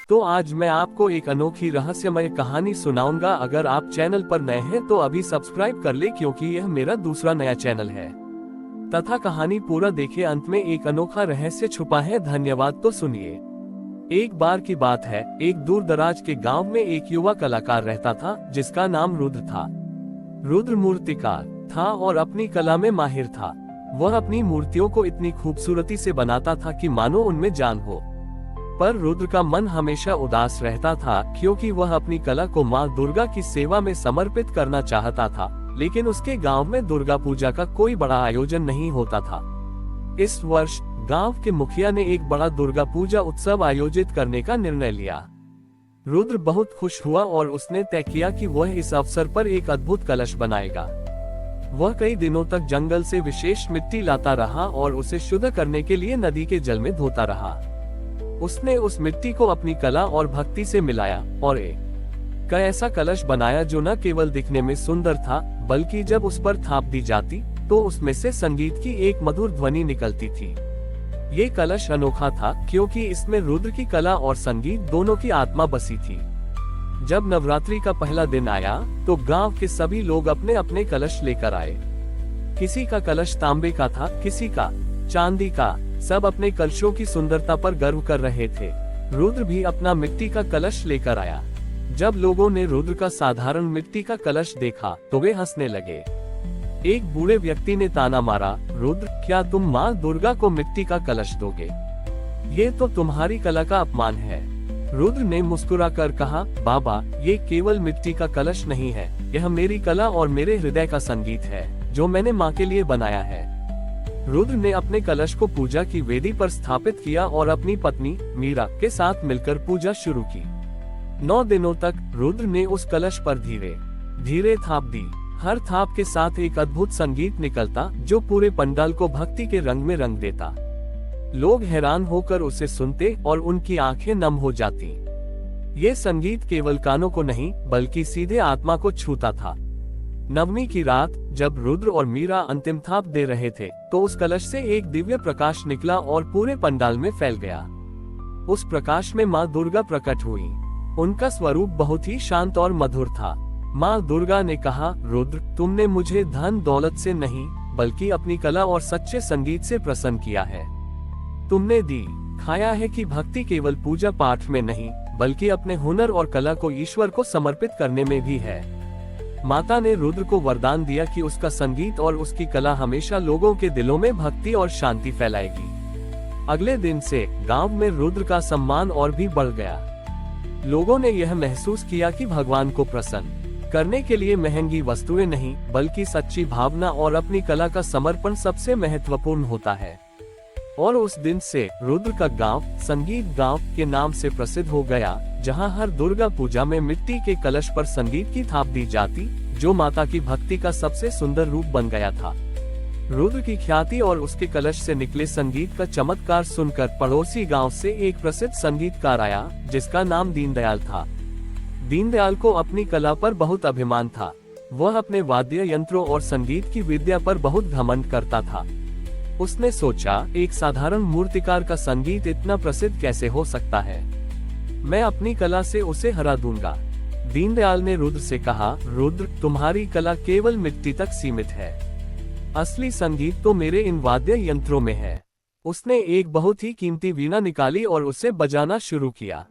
तो आज मैं आपको एक अनोखी रहस्यमय कहानी सुनाऊंगा। अगर आप चैनल पर नए हैं तो अभी सब्सक्राइब कर ले, क्योंकि यह मेरा दूसरा नया चैनल है। तथा कहानी पूरा देखे, अंत में एक अनोखा रहस्य छुपा है। धन्यवाद। तो सुनिए। एक बार की बात है, एक दूर दराज के गांव में एक युवा कलाकार रहता था जिसका नाम रुद्र था। रुद्र मूर्तिकार था और अपनी कला में माहिर था। वह अपनी मूर्तियों को इतनी खूबसूरती से बनाता था कि मानो उनमें जान हो। पर रुद्र का मन हमेशा उदास रहता था, क्योंकि वह अपनी कला को माँ दुर्गा की सेवा में समर्पित करना चाहता था। लेकिन उसके गांव में दुर्गा पूजा का कोई बड़ा आयोजन नहीं होता था। इस वर्ष गांव के मुखिया ने एक बड़ा दुर्गा पूजा उत्सव आयोजित करने का निर्णय लिया। रुद्र बहुत खुश हुआ और उसने तय किया कि वह इस अवसर पर एक अद्भुत कलश बनाएगा। वह कई दिनों तक जंगल से विशेष मिट्टी लाता रहा और उसे शुद्ध करने के लिए नदी के जल में धोता रहा। उसने उस मिट्टी को अपनी कला और भक्ति से मिलाया और एक ऐसा कलश बनाया जो न केवल दिखने में सुंदर था, बल्कि जब उस पर थाप दी जाती तो उसमें से संगीत की एक मधुर ध्वनि निकलती थी। ये कलश अनोखा था क्योंकि इसमें रुद्र की कला और संगीत दोनों की आत्मा बसी थी। जब नवरात्रि का पहला दिन आया तो गांव के सभी लोग अपने अपने कलश लेकर आए। किसी का कलश तांबे का था, किसी का चांदी का। सब अपने कलशों की सुंदरता पर गर्व कर रहे थे। रुद्र भी अपना मिट्टी का कलश लेकर आया। जब लोगों ने रुद्र का साधारण मिट्टी का कलश देखा तो वे हंसने लगे। एक बूढ़े व्यक्ति ने ताना मारा, रुद्र, क्या तुम माँ दुर्गा को मिट्टी का कलश दोगे? ये तो तुम्हारी कला का अपमान है। रुद्र ने मुस्कुराकर कहा, बाबा, ये केवल मिट्टी का कलश नहीं है, यह मेरी कला और मेरे हृदय का संगीत है जो मैंने माँ के लिए बनाया है। रुद्र ने अपने कलश को पूजा की वेदी पर स्थापित किया और अपनी पत्नी मीरा के साथ मिलकर पूजा शुरू की। 9 दिनों तक रुद्र ने उस कलश पर धीरे धीरे थाप दी। हर थाप के साथ एक अद्भुत संगीत निकलता जो पूरे पंडाल को भक्ति के रंग में रंग देता। लोग हैरान होकर उसे सुनते और उनकी आंखें नम हो जाती। ये संगीत केवल कानों को नहीं बल्कि सीधे आत्मा को छूता था। नवमी की रात जब रुद्र और मीरा अंतिम थाप दे रहे थे तो उस कलश से एक दिव्य प्रकाश निकला और पूरे पंडाल में फैल गया। उस प्रकाश में माँ दुर्गा प्रकट हुई। उनका स्वरूप बहुत ही शांत और मधुर था। माँ दुर्गा ने कहा, रुद्र, तुमने मुझे धन दौलत से नहीं बल्कि अपनी कला और सच्चे संगीत से प्रसन्न किया है। तुमने दिखाया है कि भक्ति केवल पूजा पाठ में नहीं बल्कि अपने हुनर और कला को ईश्वर को समर्पित करने में भी है। माता ने रुद्र को वरदान दिया कि उसका संगीत और उसकी कला हमेशा लोगों के दिलों में भक्ति और शांति फैलाएगी। अगले दिन से गांव में रुद्र का सम्मान और भी बढ़ गया। लोगों ने यह महसूस किया कि भगवान को प्रसन्न करने के लिए महंगी वस्तुएं नहीं बल्कि सच्ची भावना और अपनी कला का समर्पण सबसे महत्वपूर्ण होता है। और उस दिन से रुद्र का गांव संगीत गांव के नाम से प्रसिद्ध हो गया, जहां हर दुर्गा पूजा में मिट्टी के कलश पर संगीत की थाप दी जाती, जो माता की भक्ति का सबसे सुंदर रूप बन गया था। रुद्र की ख्याति और उसके कलश से निकले संगीत का चमत्कार सुनकर पड़ोसी गांव से एक प्रसिद्ध संगीतकार आया जिसका नाम दीनदयाल था। दीनदयाल को अपनी कला पर बहुत अभिमान था। वह अपने वाद्य यंत्रों और संगीत की विद्या पर बहुत घमंड करता था। उसने सोचा, एक साधारण मूर्तिकार का संगीत इतना प्रसिद्ध कैसे हो सकता है? मैं अपनी कला से उसे हरा दूंगा। दीनदयाल ने रुद्र से कहा, रुद्र, तुम्हारी कला केवल मिट्टी तक सीमित है। असली संगीत तो मेरे इन वाद्य यंत्रों में है। उसने एक बहुत ही कीमती वीणा निकाली और उसे बजाना शुरू किया।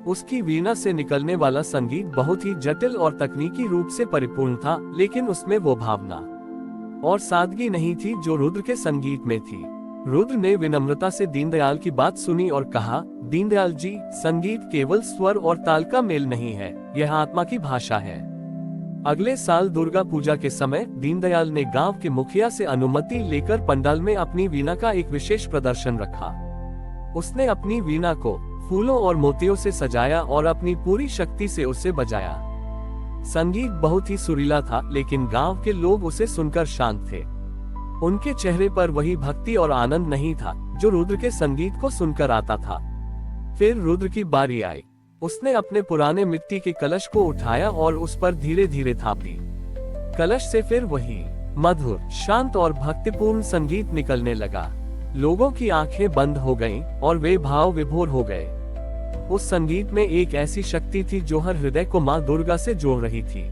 उसकी वीणा से निकलने वाला संगीत बहुत ही जटिल और तकनीकी रूप से परिपूर्ण था, लेकिन उसमें वो भावना और सादगी नहीं थी जो रुद्र के संगीत में थी। रुद्र ने विनम्रता से दीनदयाल की बात सुनी और कहा, दीनदयाल जी, संगीत केवल स्वर और ताल का मेल नहीं है, यह आत्मा की भाषा है। अगले साल दुर्गा पूजा के समय दीनदयाल ने गांव के मुखिया से अनुमति लेकर पंडाल में अपनी वीणा का एक विशेष प्रदर्शन रखा। उसने अपनी वीणा को फूलों और मोतियों से सजाया और अपनी पूरी शक्ति से उसे बजाया। संगीत बहुत ही सुरीला था, लेकिन गांव के लोग उसे सुनकर शांत थे। उनके चेहरे पर वही भक्ति और आनंद नहीं था जो रुद्र के संगीत को सुनकर आता था। फिर रुद्र की बारी आई। उसने अपने पुराने मिट्टी के कलश को उठाया और उस पर धीरे धीरे थाप दी। कलश से फिर वही मधुर, शांत और भक्तिपूर्ण संगीत निकलने लगा। लोगों की आंखें बंद हो गईं और वे भाव विभोर हो गए। उस संगीत में एक ऐसी शक्ति थी जो हर हृदय को माँ दुर्गा से जोड़ रही थी।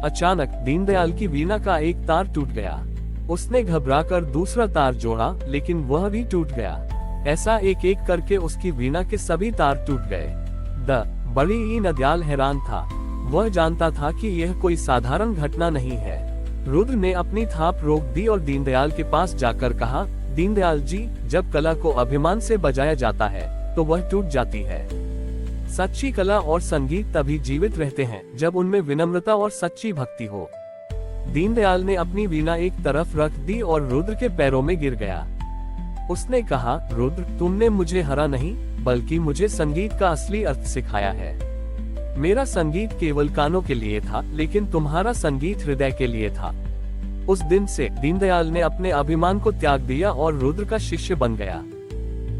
अचानक दीनदयाल की वीणा का एक तार टूट गया। उसने घबराकर दूसरा तार जोड़ा, लेकिन वह भी टूट गया। ऐसा एक एक करके उसकी वीणा के सभी तार टूट गए। बड़ी दीनदयाल हैरान था। वह जानता था कि यह कोई साधारण घटना नहीं है। रुद्र ने अपनी थाप रोक दी और दीनदयाल के पास जाकर कहा, दीनदयाल जी, जब कला को अभिमान से बजाया जाता है तो वह टूट जाती है। सच्ची कला और संगीत तभी जीवित रहते हैं जब उनमें विनम्रता और सच्ची भक्ति हो। दीनदयाल ने अपनी वीणा एक तरफ रख दी और रुद्र के पैरों में गिर गया। उसने कहा, रुद्र, तुमने मुझे हरा नहीं बल्कि मुझे संगीत का असली अर्थ सिखाया है। मेरा संगीत केवल कानों के लिए था, लेकिन तुम्हारा संगीत हृदय के लिए था। उस दिन से दीनदयाल ने अपने अभिमान को त्याग दिया और रुद्र का शिष्य बन गया।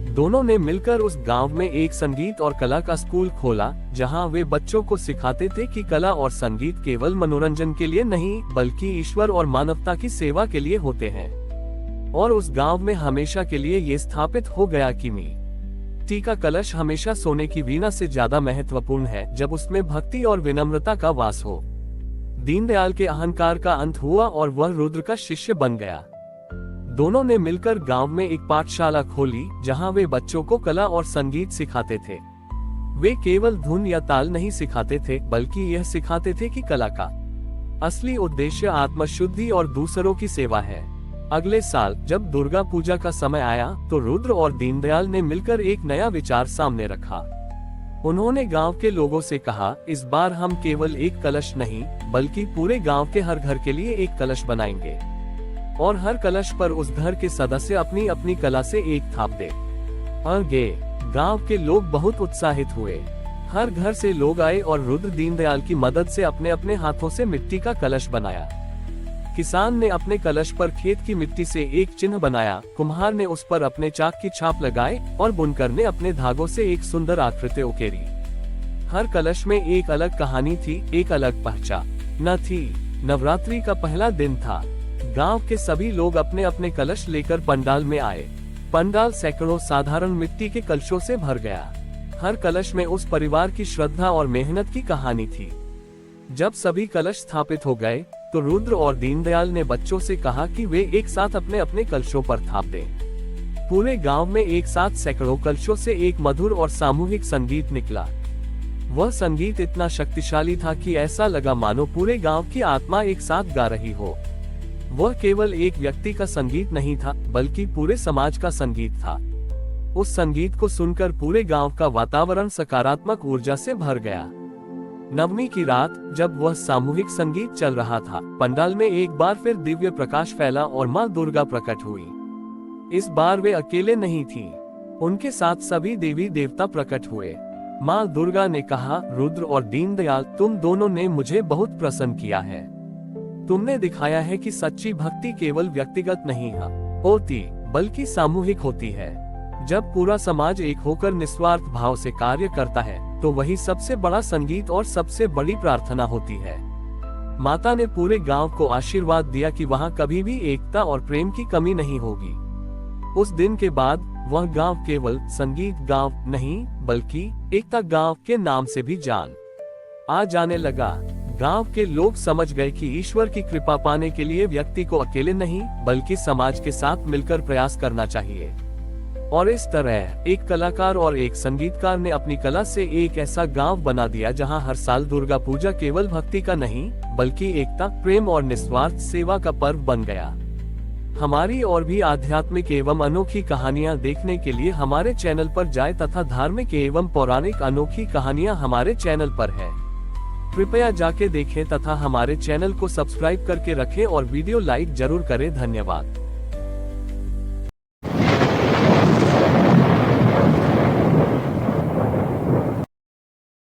दोनों ने मिलकर उस गांव में एक संगीत और कला का स्कूल खोला, जहां वे बच्चों को सिखाते थे कि कला और संगीत केवल मनोरंजन के लिए नहीं बल्कि ईश्वर और मानवता की सेवा के लिए होते हैं। और उस गांव में हमेशा के लिए ये स्थापित हो गया कि मिट्टी का कलश हमेशा सोने की वीणा से ज्यादा महत्वपूर्ण है जब उसमें भक्ति और विनम्रता का वास हो। दीनदयाल के अहंकार का अंत हुआ और वह रुद्र का शिष्य बन गया। दोनों ने मिलकर गांव में एक पाठशाला खोली जहां वे बच्चों को कला और संगीत सिखाते थे। वे केवल धुन या ताल नहीं सिखाते थे बल्कि यह सिखाते थे कि कला का असली उद्देश्य आत्मशुद्धि और दूसरों की सेवा है। अगले साल जब दुर्गा पूजा का समय आया तो रुद्र और दीनदयाल ने मिलकर एक नया विचार सामने रखा। उन्होंने गांव के लोगों से कहा, इस बार हम केवल एक कलश नहीं बल्कि पूरे गांव के हर घर के लिए एक कलश बनाएंगे और हर कलश पर उस घर के सदस्य अपनी अपनी कला से एक थाप दे। और गांव के लोग बहुत उत्साहित हुए। हर घर से लोग आए और रुद्र दीनदयाल की मदद से अपने अपने हाथों से मिट्टी का कलश बनाया। किसान ने अपने कलश पर खेत की मिट्टी से एक चिन्ह बनाया, कुम्हार ने उस पर अपने चाक की छाप लगाई और बुनकर ने अपने धागों से एक सुंदर आकृति उकेरी। हर कलश में एक अलग कहानी थी, एक अलग पहचान थी। नवरात्रि का पहला दिन था। गांव के सभी लोग अपने अपने कलश लेकर पंडाल में आए। पंडाल सैकड़ों साधारण मिट्टी के कलशों से भर गया। हर कलश में उस परिवार की श्रद्धा और मेहनत की कहानी थी। जब सभी कलश स्थापित हो गए तो रुद्र और दीनदयाल ने बच्चों से कहा कि वे एक साथ अपने अपने कलशों पर थाप दें। पूरे गांव में एक साथ सैकड़ों कलशों से एक मधुर और सामूहिक संगीत निकला। वह संगीत इतना शक्तिशाली था कि ऐसा लगा मानो पूरे गांव की आत्मा एक साथ गा रही हो। वह केवल एक व्यक्ति का संगीत नहीं था बल्कि पूरे समाज का संगीत था। उस संगीत को सुनकर पूरे गांव का वातावरण सकारात्मक ऊर्जा से भर गया। नवमी की रात जब वह सामूहिक संगीत चल रहा था, पंडाल में एक बार फिर दिव्य प्रकाश फैला और माँ दुर्गा प्रकट हुई। इस बार वे अकेले नहीं थीं, उनके साथ सभी देवी देवता प्रकट हुए। माँ दुर्गा ने कहा, रुद्र और दीनदयाल, तुम दोनों ने मुझे बहुत प्रसन्न किया है। तुमने दिखाया है कि सच्ची भक्ति केवल व्यक्तिगत नहीं होती बल्कि सामूहिक होती है। जब पूरा समाज एक होकर निस्वार्थ भाव से कार्य करता है तो वही सबसे बड़ा संगीत और सबसे बड़ी प्रार्थना होती है। माता ने पूरे गांव को आशीर्वाद दिया कि वहां कभी भी एकता और प्रेम की कमी नहीं होगी। उस दिन के बाद वह गांव केवल संगीत गांव नहीं बल्कि एकता गांव के नाम से भी जान जाने लगा। गांव के लोग समझ गए कि ईश्वर की कृपा पाने के लिए व्यक्ति को अकेले नहीं बल्कि समाज के साथ मिलकर प्रयास करना चाहिए। और इस तरह एक कलाकार और एक संगीतकार ने अपनी कला से एक ऐसा गांव बना दिया जहां हर साल दुर्गा पूजा केवल भक्ति का नहीं बल्कि एकता, प्रेम और निस्वार्थ सेवा का पर्व बन गया। हमारी और भी आध्यात्मिक एवं अनोखी कहानियां देखने के लिए हमारे चैनल पर जाएं तथा धार्मिक एवं पौराणिक अनोखी कहानियां हमारे चैनल पर है। कृपया जाके देखें तथा हमारे चैनल को सब्सक्राइब करके रखें और वीडियो लाइक जरूर करें। धन्यवाद।